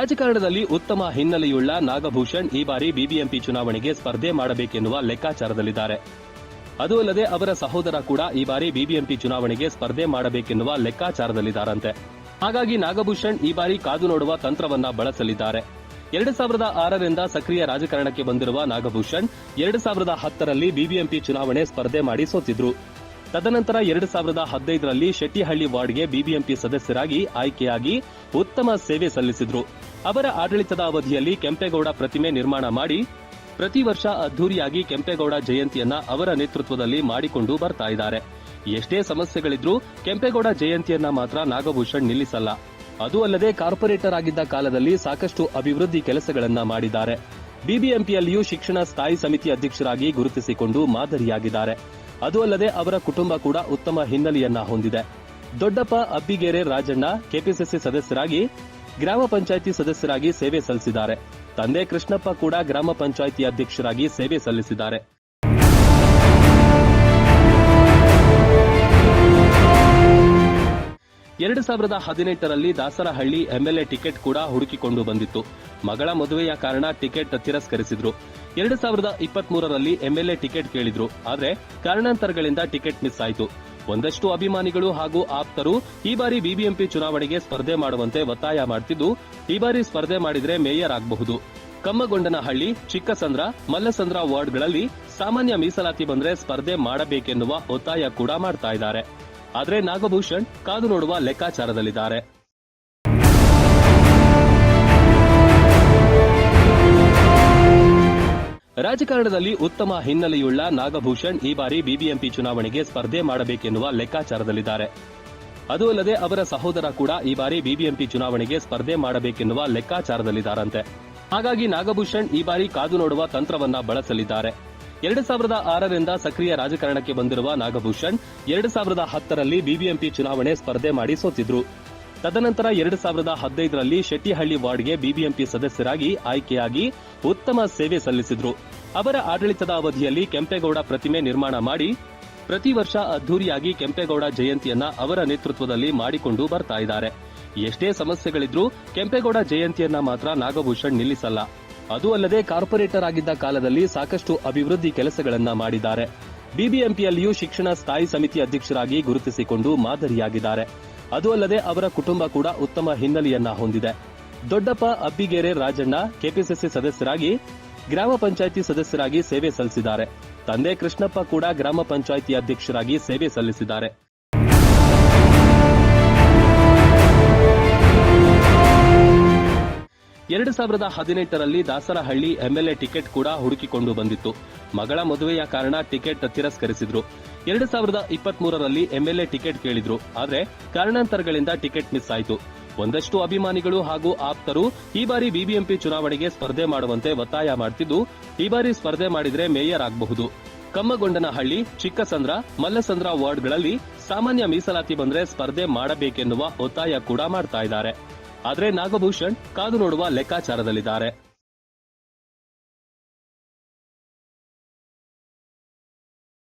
ರಾಜಕಾರಣದಲ್ಲಿ ಉತ್ತಮ ಹಿನ್ನೆಲೆಯುಳ್ಳ ನಾಗಭೂಷಣ್ ಈ ಬಾರಿ ಬಿಬಿಎಂಪಿ ಚುನಾವಣೆಗೆ ಸ್ಪರ್ಧೆ ಮಾಡಬೇಕೆನ್ನುವ ಲೆಕ್ಕಾಚಾರದಲ್ಲಿದ್ದಾರೆ. ಅದು ಅಲ್ಲದೆ ಅವರ ಸಹೋದರ ಕೂಡ ಈ ಬಾರಿ ಬಿಬಿಎಂಪಿ ಚುನಾವಣೆಗೆ ಸ್ಪರ್ಧೆ ಮಾಡಬೇಕೆನ್ನುವ ಲೆಕ್ಕಾಚಾರದಲ್ಲಿದ್ದಾರಂತೆ. ಹಾಗಾಗಿ ನಾಗಭೂಷಣ್ ಈ ಬಾರಿ ಕಾದು ನೋಡುವ ತಂತ್ರವನ್ನ ಬಳಸಲಿದ್ದಾರೆ. 2006ರಿಂದ ಸಕ್ರಿಯ ರಾಜಕಾರಣಕ್ಕೆ ಬಂದಿರುವ ನಾಗಭೂಷಣ್ 2010ರಲ್ಲಿ ಬಿಬಿಎಂಪಿ ಚುನಾವಣೆ ಸ್ಪರ್ಧೆ ಮಾಡಿ ಸೋತಿದ್ರು. ತದನಂತರ 2015ರಲ್ಲಿ ಶೆಟ್ಟಿಹಳ್ಳಿ ವಾರ್ಡ್ಗೆ ಬಿಬಿಎಂಪಿ ಸದಸ್ಯರಾಗಿ ಆಯ್ಕೆಯಾಗಿ ಉತ್ತಮ ಸೇವೆ ಸಲ್ಲಿಸಿದ್ರು. ಅವರ ಆಡಳಿತದ ಅವಧಿಯಲ್ಲಿ ಕೆಂಪೇಗೌಡ ಪ್ರತಿಮೆ ನಿರ್ಮಾಣ ಮಾಡಿ ಪ್ರತಿ ವರ್ಷ ಅದ್ದೂರಿಯಾಗಿ ಕೆಂಪೇಗೌಡ ಜಯಂತಿಯನ್ನ ಅವರ ನೇತೃತ್ವದಲ್ಲಿ ಮಾಡಿಕೊಂಡು ಬರ್ತಾ ಇದ್ದಾರೆ. ಎಷ್ಟೇ ಸಮಸ್ಯೆಗಳಿದ್ರೂ ಕೆಂಪೇಗೌಡ ಜಯಂತಿಯನ್ನ ಮಾತ್ರ ನಾಗಭೂಷಣ್ ನಿಲ್ಲಿಸಲ್ಲ. ಅದು ಅಲ್ಲದೆ ಕಾರ್ಪೊರೇಟರ್ ಆಗಿದ್ದ ಕಾಲದಲ್ಲಿ ಸಾಕಷ್ಟು ಅಭಿವೃದ್ಧಿ ಕೆಲಸಗಳನ್ನ ಮಾಡಿದ್ದಾರೆ. ಬಿಬಿಎಂಪಿಯಲ್ಲಿಯೂ ಶಿಕ್ಷಣ ಸ್ಥಾಯಿ ಸಮಿತಿ ಅಧ್ಯಕ್ಷರಾಗಿ ಗುರುತಿಸಿಕೊಂಡು ಮಾದರಿಯಾಗಿದ್ದಾರೆ. ಅದು ಅಲ್ಲದೆ ಅವರ ಕುಟುಂಬ ಕೂಡ ಉತ್ತಮ ಹಿನ್ನೆಲೆಯನ್ನ ಹೊಂದಿದೆ. ದೊಡ್ಡಪ್ಪ ಅಬ್ಬಿಗೇರೆ ರಾಜಣ್ಣ ಕೆಪಿಸಿಸಿ ಸದಸ್ಯರಾಗಿ ಗ್ರಾಮ ಪಂಚಾಯಿತಿ ಸದಸ್ಯರಾಗಿ ಸೇವೆ ಸಲ್ಲಿಸಿದ್ದಾರೆ. ತಂದೆ ಕೃಷ್ಣಪ್ಪ ಕೂಡ ಗ್ರಾಮ ಪಂಚಾಯಿತಿ ಅಧ್ಯಕ್ಷರಾಗಿ ಸೇವೆ ಸಲ್ಲಿಸಿದ್ದಾರೆ. ಎರಡು 2018ರಲ್ಲಿ ದಾಸರಹಳ್ಳಿ ಎಂಎಲ್ಎ ಟಿಕೆಟ್ ಕೂಡ ಹುಡುಕಿಕೊಂಡು ಬಂದಿತ್ತು. ಮಗಳ ಮದುವೆಯ ಕಾರಣ ಟಿಕೆಟ್ ತಿರಸ್ಕರಿಸಿದ್ರು. 2023ರಲ್ಲಿ ಎಂಎಲ್ಎ ಟಿಕೆಟ್ ಕೇಳಿದ್ರು. ಆದರೆ ಕಾರಣಾಂತರಗಳಿಂದ ಟಿಕೆಟ್ ಮಿಸ್ ಆಯಿತು. ಒಂದಷ್ಟು ಅಭಿಮಾನಿಗಳು ಹಾಗೂ ಆಪ್ತರು ಈ ಬಾರಿ ಬಿಬಿಎಂಪಿ ಚುನಾವಣೆಗೆ ಸ್ಪರ್ಧೆ ಮಾಡುವಂತೆ ಒತ್ತಾಯ ಮಾಡುತ್ತಿದ್ದು, ಈ ಬಾರಿ ಸ್ಪರ್ಧೆ ಮಾಡಿದ್ರೆ ಮೇಯರ್ ಆಗಬಹುದು. ಕಮ್ಮಗೊಂಡನಹಳ್ಳಿ, ಚಿಕ್ಕಸಂದ್ರ, ಮಲ್ಲಸಂದ್ರ ವಾರ್ಡ್ಗಳಲ್ಲಿ ಸಾಮಾನ್ಯ ಮೀಸಲಾತಿ ಬಂದ್ರೆ ಸ್ಪರ್ಧೆ ಮಾಡಬೇಕೆನ್ನುವ ಒತ್ತಾಯ ಕೂಡ ಮಾಡ್ತಾ ಇದ್ದಾರೆ. ಆದರೆ ನಾಗಭೂಷಣ್ ಕಾದು ನೋಡುವ ಲೆಕ್ಕಾಚಾರದಲ್ಲಿದ್ದಾರೆ. ರಾಜಕಾರಣದಲ್ಲಿ ಉತ್ತಮ ಹಿನ್ನೆಲೆಯುಳ್ಳ ನಾಗಭೂಷಣ್ ಈ ಬಾರಿ ಬಿಬಿಎಂಪಿ ಚುನಾವಣೆಗೆ ಸ್ಪರ್ಧೆ ಮಾಡಬೇಕೆನ್ನುವ ಲೆಕ್ಕಾಚಾರದಲ್ಲಿದ್ದಾರೆ. ಅದು ಅಲ್ಲದೆ ಅವರ ಸಹೋದರ ಕೂಡ ಈ ಬಾರಿ ಬಿಬಿಎಂಪಿ ಚುನಾವಣೆಗೆ ಸ್ಪರ್ಧೆ ಮಾಡಬೇಕೆನ್ನುವ ಲೆಕ್ಕಾಚಾರದಲ್ಲಿದ್ದಾರಂತೆ. ಹಾಗಾಗಿ ನಾಗಭೂಷಣ್ ಈ ಬಾರಿ ಕಾದು ನೋಡುವ ತಂತ್ರವನ್ನ ಬಳಸಲಿದ್ದಾರೆ. 2006ರಿಂದ ಸಕ್ರಿಯ ರಾಜಕಾರಣಕ್ಕೆ ಬಂದಿರುವ ನಾಗಭೂಷಣ್ 2010ರಲ್ಲಿ ಬಿಬಿಎಂಪಿ ಚುನಾವಣೆ ಸ್ಪರ್ಧೆ ಮಾಡಿ ಸೋತಿದ್ರು. ತದನಂತರ 2015ರಲ್ಲಿ ಶೆಟ್ಟಿಹಳ್ಳಿ ವಾರ್ಡ್ಗೆ ಬಿಬಿಎಂಪಿ ಸದಸ್ಯರಾಗಿ ಆಯ್ಕೆಯಾಗಿ ಉತ್ತಮ ಸೇವೆ ಸಲ್ಲಿಸಿದ್ರು. ಅವರ ಆಡಳಿತದ ಅವಧಿಯಲ್ಲಿ ಕೆಂಪೇಗೌಡ ಪ್ರತಿಮೆ ನಿರ್ಮಾಣ ಮಾಡಿ ಪ್ರತಿ ವರ್ಷ ಅದ್ದೂರಿಯಾಗಿ ಕೆಂಪೇಗೌಡ ಜಯಂತಿಯನ್ನ ಅವರ ನೇತೃತ್ವದಲ್ಲಿ ಮಾಡಿಕೊಂಡು ಬರ್ತಾ ಇದ್ದಾರೆ. ಎಷ್ಟೇ ಸಮಸ್ಯೆಗಳಿದ್ರೂ ಕೆಂಪೇಗೌಡ ಜಯಂತಿಯನ್ನ ಮಾತ್ರ ನಾಗಭೂಷಣ್ ನಿಲ್ಲಿಸಲ್ಲ. ಅದು ಅಲ್ಲದೆ ಕಾರ್ಪೊರೇಟರ್ ಆಗಿದ್ದ ಕಾಲದಲ್ಲಿ ಸಾಕಷ್ಟು ಅಭಿವೃದ್ಧಿ ಕೆಲಸಗಳನ್ನ ಮಾಡಿದ್ದಾರೆ. ಬಿಬಿಎಂಪಿಯಲ್ಲಿಯೂ ಶಿಕ್ಷಣ ಸ್ಥಾಯಿ ಸಮಿತಿ ಅಧ್ಯಕ್ಷರಾಗಿ ಗುರುತಿಸಿಕೊಂಡು ಮಾದರಿಯಾಗಿದ್ದಾರೆ. ಅದು ಅಲ್ಲದೆ ಅವರ ಕುಟುಂಬ ಕೂಡ ಉತ್ತಮ ಹಿನ್ನೆಲೆಯನ್ನ ಹೊಂದಿದೆ. ದೊಡ್ಡಪ್ಪ ಅಬ್ಬಿಗೇರೆ ರಾಜಣ್ಣ ಕೆಪಿಸಿಸಿ ಸದಸ್ಯರಾಗಿ ಗ್ರಾಮ ಪಂಚಾಯಿತಿ ಸದಸ್ಯರಾಗಿ ಸೇವೆ ಸಲ್ಲಿಸಿದ್ದಾರೆ. ತಂದೆ ಕೃಷ್ಣಪ್ಪ ಕೂಡ ಗ್ರಾಮ ಪಂಚಾಯಿತಿ ಅಧ್ಯಕ್ಷರಾಗಿ ಸೇವೆ ಸಲ್ಲಿಸಿದ್ದಾರೆ. ಎರಡು 2018ರಲ್ಲಿ ದಾಸರಹಳ್ಳಿ ಎಂಎಲ್ಎ ಟಿಕೆಟ್ ಕೂಡ ಹುಡುಕಿಕೊಂಡು ಬಂದಿತ್ತು. ಮಗಳ ಮದುವೆಯ ಕಾರಣ ಟಿಕೆಟ್ ತಿರಸ್ಕರಿಸಿದ್ರು. 2023ರಲ್ಲಿ ಎಂಎಲ್ಎ ಟಿಕೆಟ್ ಕೇಳಿದ್ರು. ಆದರೆ ಕಾರಣಾಂತರಗಳಿಂದ ಟಿಕೆಟ್ ಮಿಸ್ ಆಯಿತು. ಒಂದಷ್ಟು ಅಭಿಮಾನಿಗಳು ಹಾಗೂ ಆಪ್ತರು ಈ ಬಾರಿ ಬಿಬಿಎಂಪಿ ಚುನಾವಣೆಗೆ ಸ್ಪರ್ಧೆ ಮಾಡುವಂತೆ ಒತ್ತಾಯ ಮಾಡುತ್ತಿದ್ದು, ಈ ಬಾರಿ ಸ್ಪರ್ಧೆ ಮಾಡಿದ್ರೆ ಮೇಯರ್ ಆಗಬಹುದು. ಕಮ್ಮಗೊಂಡನಹಳ್ಳಿ, ಚಿಕ್ಕಸಂದ್ರ, ಮಲ್ಲಸಂದ್ರ ವಾರ್ಡ್ಗಳಲ್ಲಿ ಸಾಮಾನ್ಯ ಮೀಸಲಾತಿ ಬಂದ್ರೆ ಸ್ಪರ್ಧೆ ಮಾಡಬೇಕೆನ್ನುವ ಒತ್ತಾಯ ಕೂಡ ಮಾಡ್ತಾ ಇದ್ದಾರೆ. ಆದರೆ ನಾಗಭೂಷಣ್ ಕಾದು ನೋಡುವ ಲೆಕ್ಕಾಚಾರದಲ್ಲಿದ್ದಾರೆ.